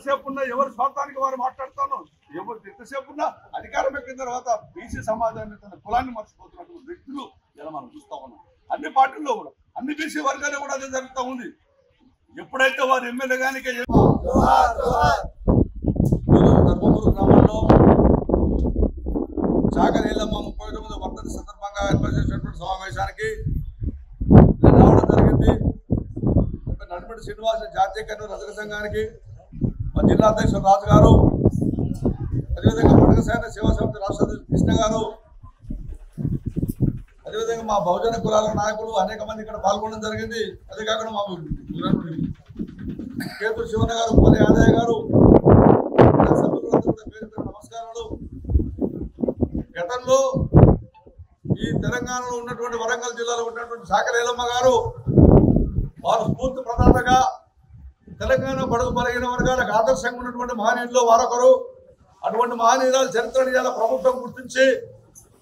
ఎంతసేపు ఉన్నా ఎవరి స్వార్థానికి వారు మాట్లాడుతాను, ఎవరు ఎంతసేపు ఉన్నా అధికారం ఎక్కిన తర్వాత బీసీ సమాజాన్ని తన కులాన్ని మర్చిపోతున్నటువంటి వ్యక్తులు ఇలా మనం చూస్తా ఉన్నాం. అన్ని పార్టీల్లో కూడా అన్ని బీసీ వర్గాల్లో కూడా అదే జరుగుతూ ఉంది. ఎప్పుడైతే వారు ఎమ్మెల్యే కానీ ధర్మపురం గ్రామంలో చాకరేళ్ళమ్మ 39వ వర్ధంతి సందర్భంగా ఏర్పాటు చేసినటువంటి సమావేశానికి రావడం జరిగింది. నడిపటి శ్రీనివాస జాతీయ కర్నూలు రజక సంఘానికి మా జిల్లా అధ్యక్షుడు రాజు గారు, అదేవిధంగా పడకసేన సేవా సమితి రాష్ట్ర అధ్యక్షుడు కృష్ణ గారు, అదేవిధంగా మా బహుజన కులాల నాయకులు అనేక మంది ఇక్కడ పాల్గొనడం జరిగింది. అదే కాకుండా మా కేతు శివన్న గారు, పల్లి యాదయ్య గారు, పేరు నమస్కారాలు. గతంలో ఈ తెలంగాణలో ఉన్నటువంటి వరంగల్ జిల్లాలో ఉన్నటువంటి చాకరేళ్ళమ్మ గారు వారు స్ఫూర్తి ప్రదాతగా తెలంగాణ బడుగు బలహీన వర్గాలకు ఆదర్శంగా ఉన్నటువంటి మహనీయుల్లో వారొకరు. అటువంటి మహనీయురాల చరిత్రను ఇలా ప్రభుత్వం గుర్తించి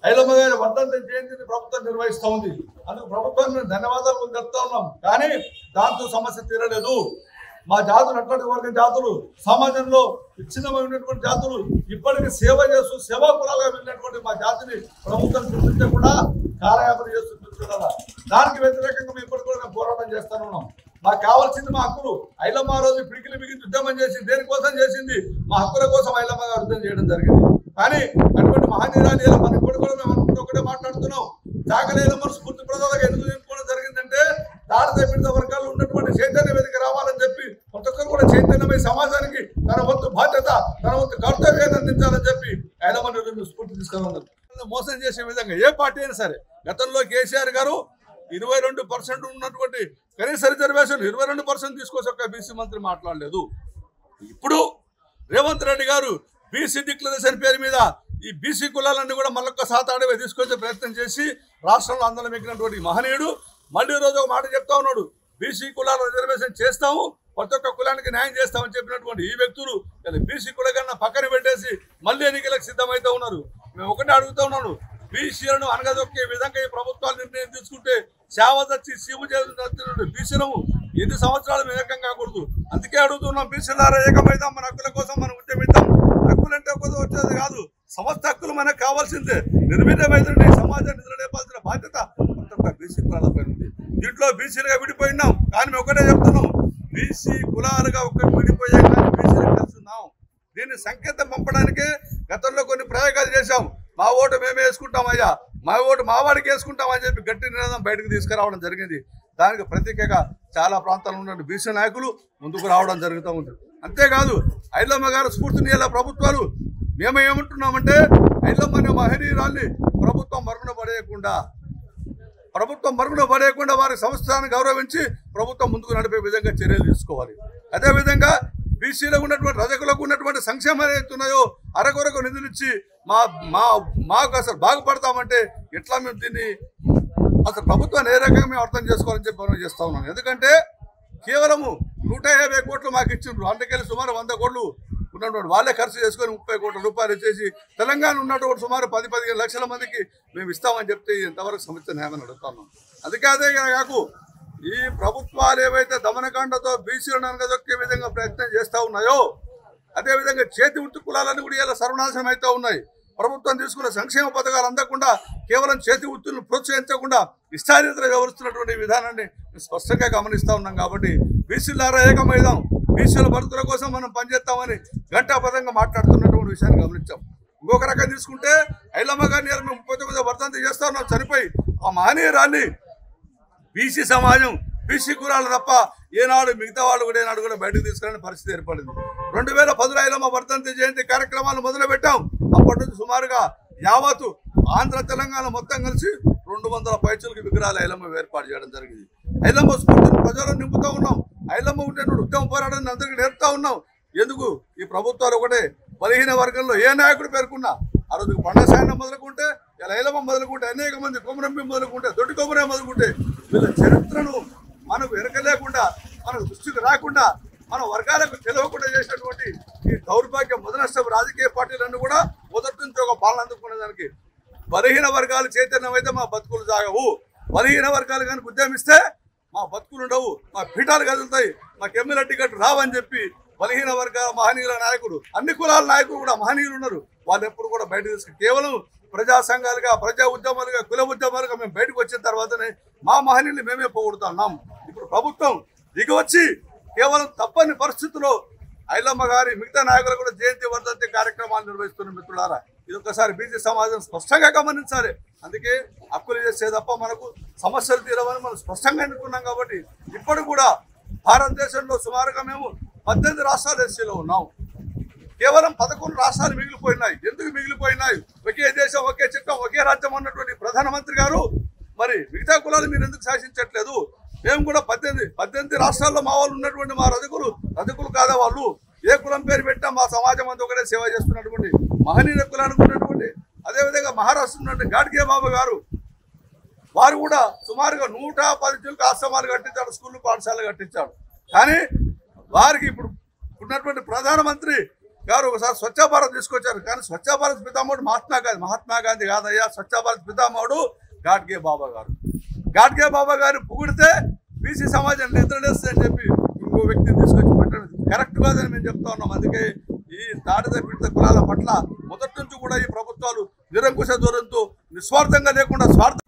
ఐలమ్మ గారి వర్ధంతి జయంతిని ప్రభుత్వం నిర్వహిస్తూ ఉంది. అందుకు ప్రభుత్వాన్ని ధన్యవాదాలు చెప్తా ఉన్నాం. కానీ దాంతో సమస్య తీరలేదు. మా జాతులు అట్లాంటి వర్గం జాతులు, సమాజంలో విచ్ఛిన్నమైనటువంటి జాతులు ఇప్పటికీ సేవ చేస్తూ సేవా కులాలుగా వెళ్ళినటువంటి మా జాతిని ప్రభుత్వం గుర్తించకుండా కాలయాపన చేస్తుంటున్నారా? దానికి వ్యతిరేకంగా మేము ఇప్పటికి కూడా పోరాటం చేస్తూనే ఉన్నాం. మాకు కావాల్సింది మా హక్కులు. ఐలమ్మ రోజు పిడికిలు బిగించి ఉద్యమం చేసింది. దేనికోసం చేసింది? మా హక్కుల కోసం ఐలమ్మ గారు ఉద్యమం చేయడం జరిగింది. కానీ అటువంటి మహానీరాలు మనం ఇప్పటికి కూడా మేము అనుకుంటూ ఒకటే మాట్లాడుతున్నాం. చాకరేళ్ళమ్మ స్ఫూర్తి ప్రదాతగా ఎందుకు చెప్పుకోవడం జరిగిందంటే దారిద్ర్య పీడిత వర్గాల్లో ఉన్నటువంటి చైతన్య వేదిక రావాలని చెప్పి ప్రతి ఒక్కరు కూడా చైతన్యమై సమాజానికి తన వంతు బాధ్యత, తన వంతు కర్తవ్యాన్ని అందించాలని చెప్పి ఐలమ్మ స్ఫూర్తి తీసుకున్నారు. మోసం చేసే విధంగా ఏ పార్టీ అయినా సరే, గతంలో కేసీఆర్ గారు 22% ఉన్నటువంటి కనీస రిజర్వేషన్ 22% తీసుకొచ్చి ఒక బీసీ మంత్రి మాట్లాడలేదు. ఇప్పుడు రేవంత్ రెడ్డి గారు బీసీ డిక్లరేషన్ పేరు మీద ఈ బీసీ కులాలన్నీ కూడా మళ్ళొక్క సాతాడే తీసుకొచ్చే ప్రయత్నం చేసి రాష్ట్రంలో అందరం ఎక్కినటువంటి మహనీయుడు మళ్ళీ రోజు ఒక మాట చెప్తా ఉన్నాడు. బీసీ కులాల రిజర్వేషన్ చేస్తాము, ప్రతి ఒక్క కులానికి న్యాయం చేస్తామని చెప్పినటువంటి ఈ వ్యక్తులు బీసీ కుల కన్నా పక్కన పెట్టేసి మళ్ళీ ఎన్నికలకు సిద్ధమైతే ఉన్నారు. మేము ఒకటే అడుగుతూ ఉన్నాను, బీసీలను అనగదొక్కే విధంగా ఈ ప్రభుత్వాలు నిర్ణయం తీసుకుంటే సేవ తెచ్చి సీము చేస్తున్న బీసీలను ఎన్ని సంవత్సరాలు మేము ఏకం కాకూడదు. అందుకే అడుగుతున్నాం, బీసీలారా ఏకమైదాం, మన హక్కుల కోసం మనం ఉద్యమిద్దాం. హక్కులంటే వచ్చేది కాదు, సమస్త హక్కులు మనకు కావాల్సిందే. నిర్మితమైన సమాజాన్ని నిలబెట్టాల్సిన బాధ్యత బీసీ కులాలపై ఉంది. దీంట్లో బీసీలుగా విడిపోయినాం, కానీ మేము ఒకటే చెప్తున్నాం, బీసీ కులాలుగా ఒక్కటి విడిపోయాం కానీ బీసీలకు కలుస్తున్నాం. దీన్ని సంకేతం పంపడానికే గతంలో కొన్ని ప్రయోగాలు చేశాం. మా ఓటు మేమే వేసుకుంటామయ్యా, మా ఓటు మా వాడికి వేసుకుంటామని చెప్పి గట్టి నినాదం బయటకు తీసుకురావడం జరిగింది. దానికి ప్రత్యేకంగా చాలా ప్రాంతాల్లో ఉన్న బీసీ నాయకులు ముందుకు రావడం జరుగుతూ ఉంది. అంతేకాదు ఐలమ్మ గారు స్ఫూర్తిని ఇలా ప్రభుత్వాలు మేము ఏమంటున్నామంటే ఐలమ్మని మహనీయురాల్ని ప్రభుత్వం మరుగున పడేయకుండా వారి సంస్థాన్ని గౌరవించి ప్రభుత్వం ముందుకు నడిపే విధంగా చర్యలు తీసుకోవాలి. అదేవిధంగా బీసీలకు ఉన్నటువంటి రజకులకు ఉన్నటువంటి సంక్షేమాలు ఏతున్నాయో అరకొరకు నిధులు ఇచ్చి మాకు అసలు బాగుపడతామంటే ఎట్లా మేము దీన్ని అసలు ప్రభుత్వాన్ని ఏ రకంగా మేము అర్థం చేసుకోవాలని చెప్పి మనం చేస్తూ ఉన్నాం. ఎందుకంటే కేవలము 150 కోట్లు మాకు ఇచ్చిండ్రు, అందుకెళ్ళి సుమారు 100 కోట్లు ఉన్నటువంటి వాళ్ళే ఖర్చు చేసుకొని 30 కోట్ల రూపాయలు ఇచ్చేసి తెలంగాణ ఉన్నటువంటి సుమారు 10-15 లక్షల మందికి మేము ఇస్తామని చెప్తే ఎంతవరకు సమస్య న్యాయమని అడుగుతున్నాం. అదే కాకు ఈ ప్రభుత్వాలు ఏవైతే దమనకాండతో బీసీలను అనగదొక్కే విధంగా ప్రయత్నం చేస్తూ ఉన్నాయో అదేవిధంగా చేతి వృత్తి కులాలన్నీ కూడా ఇలా సర్వనాశనం అవుతూ ఉన్నాయి. ప్రభుత్వం తీసుకున్న సంక్షేమ పథకాలు అందకుండా కేవలం చేతి వృత్తులను ప్రోత్సహించకుండా ఇష్టారీతిలో వ్యవహరిస్తున్నటువంటి విధానాన్ని స్పష్టంగా గమనిస్తూ ఉన్నాం. కాబట్టి బీసీలారా ఏకమైదాం, బీసీల భద్రతల కోసం మనం పనిచేస్తామని ఘంటాపథంగా మాట్లాడుతున్నటువంటి విషయాన్ని గమనించాం. ఇంకొక రకంగా తీసుకుంటే ఐలమ్మ గారిని 39వ వర్ధంతి చేస్తా ఉన్నాం. చనిపోయి ఆ మహనీయురాన్ని బీసీ సమాజం బీసీ కులాలు తప్ప ఏనాడు మిగతా వాళ్ళు కూడా ఏనాడు కూడా బయటకు తీసుకునే పరిస్థితి ఏర్పడింది. 2010 ఐలమ్మ వర్ధంతి జయంతి కార్యక్రమాలు మొదలుపెట్టాం. అప్పటి నుంచి సుమారుగా యావత్తు ఆంధ్ర తెలంగాణ మొత్తం కలిసి 200 పైచలకు విగ్రహాలు ఐలమ్మ ఏర్పాటు చేయడం జరిగింది. ఐలమ్మ స్ఫూర్తిని ప్రజలను నింపుతూ ఉన్నాం. ఐలమ్మ ఉండేటువంటి ఉద్యమ పోరాటాన్ని అందరికీ నేర్పుతా ఉన్నాం. ఎందుకు ఈ ప్రభుత్వాలు ఒకటే బలహీన వర్గంలో ఏ నాయకుడు పేర్కొన్నా ఆ రోజు పండసాయన మొదలుకుంటే ఇలా ఐలమ్మ మొదలుకుంటే అనేక మంది కొమరంపి మొదలుకుంటే దొడ్డి కొమరే మొదలుకుంటే వీళ్ళ చరిత్రను మనకు ఎరకలేకుండా మనకు దృష్టికి రాకుండా మన వర్గాలకు తెలియకుండా చేసినటువంటి ఈ దౌర్భాగ్య మొదనష్టపు రాజకీయ పార్టీలన్నీ కూడా మొదటి నుంచి ఒక పాలన అందుకునే దానికి బలహీన వర్గాలు చైతన్యం అయితే మా బతుకులు సాగవు. బలహీన వర్గాలు కనుక ఉద్యమిస్తే మా బతుకులు ఉండవు, మా పీఠాలు కదులుతాయి, మాకు ఎమ్మెల్యే టికెట్ రావని చెప్పి బలహీన వర్గాల మహనీయుల నాయకుడు, అన్ని కులాల నాయకులు కూడా మహనీయులు ఉన్నారు. వాళ్ళు ఎప్పుడు కూడా బయట తీసుకు కేవలం ప్రజా సంఘాలుగా, ప్రజా ఉద్యమాలుగా, కుల ఉద్యమాలుగా మేము బయటకు వచ్చిన తర్వాతనే మా మహనీయులు మేమే పోగొడుతున్నాం. ఇప్పుడు ప్రభుత్వం దిగివచ్చి కేవలం తప్పని పరిస్థితుల్లో ఐలమ్మ గారి మిగతా నాయకులు కూడా జయంతి వర్ధంతి కార్యక్రమాలు నిర్వహిస్తున్న మిత్రులారా, ఇది ఒకసారి బీసీ సమాజం స్పష్టంగా గమనించాలి. అందుకే హక్కులు చేసే తప్ప మనకు సమస్యలు తీరవని మనం స్పష్టంగా ఎన్నుకున్నాం. కాబట్టి ఇప్పుడు కూడా భారతదేశంలో సుమారుగా మేము 18 రాష్ట్రాలు ఎస్సీలో ఉన్నాం. కేవలం 11 రాష్ట్రాలు మిగిలిపోయినాయి. ఎందుకు మిగిలిపోయినాయి? ఒకే దేశం, ఒకే చట్టం, ఒకే రాజ్యం ఉన్నటువంటి ప్రధానమంత్రి గారు మరి మిగతా కులాలు మీరు ఎందుకు శాసించట్లేదు? మేము కూడా 18 రాష్ట్రాల్లో మా వాళ్ళు ఉన్నటువంటి మా రజకులు కాదా వాళ్ళు? ఏ కులం పేరు పెట్టినా మా సమాజం అంతా ఒకటే సేవ చేస్తున్నటువంటి మహనీయ కులానికి ఉన్నటువంటి, అదేవిధంగా మహారాష్ట్ర ఉన్నటువంటి గాడ్గే బాబా గారు వారు కూడా సుమారుగా 110 చిలుక ఆశ్రమాలు కట్టించాడు, స్కూళ్ళు, పాఠశాలలు కట్టించాడు. కానీ వారికి ఇప్పుడు ఉన్నటువంటి ప్రధానమంత్రి గారు ఒకసారి స్వచ్ఛ భారత్ తీసుకొచ్చారు. కానీ స్వచ్ఛ భారత్ పితామహుడు మహాత్మా గాంధీ కాదయ్యా, స్వచ్ఛ భారత్ పితామహుడు గాడ్గే బాబా గారు. గాడ్గే బాబా గారు పొగిడితే బీసీ సమాజం నిద్రలేస్తుందని చెప్పి ఇంకో వ్యక్తిని తీసుకొచ్చి పెట్టడం కరెక్ట్ కాదని మేము చెప్తా ఉన్నాం. అందుకే ఈ తాడిత పీడిత కులాల పట్ల మొదటి నుంచి కూడా ఈ ప్రభుత్వాలు నిరంకుశ ధోరణితో నిస్వార్థంగా లేకుండా స్వార్థ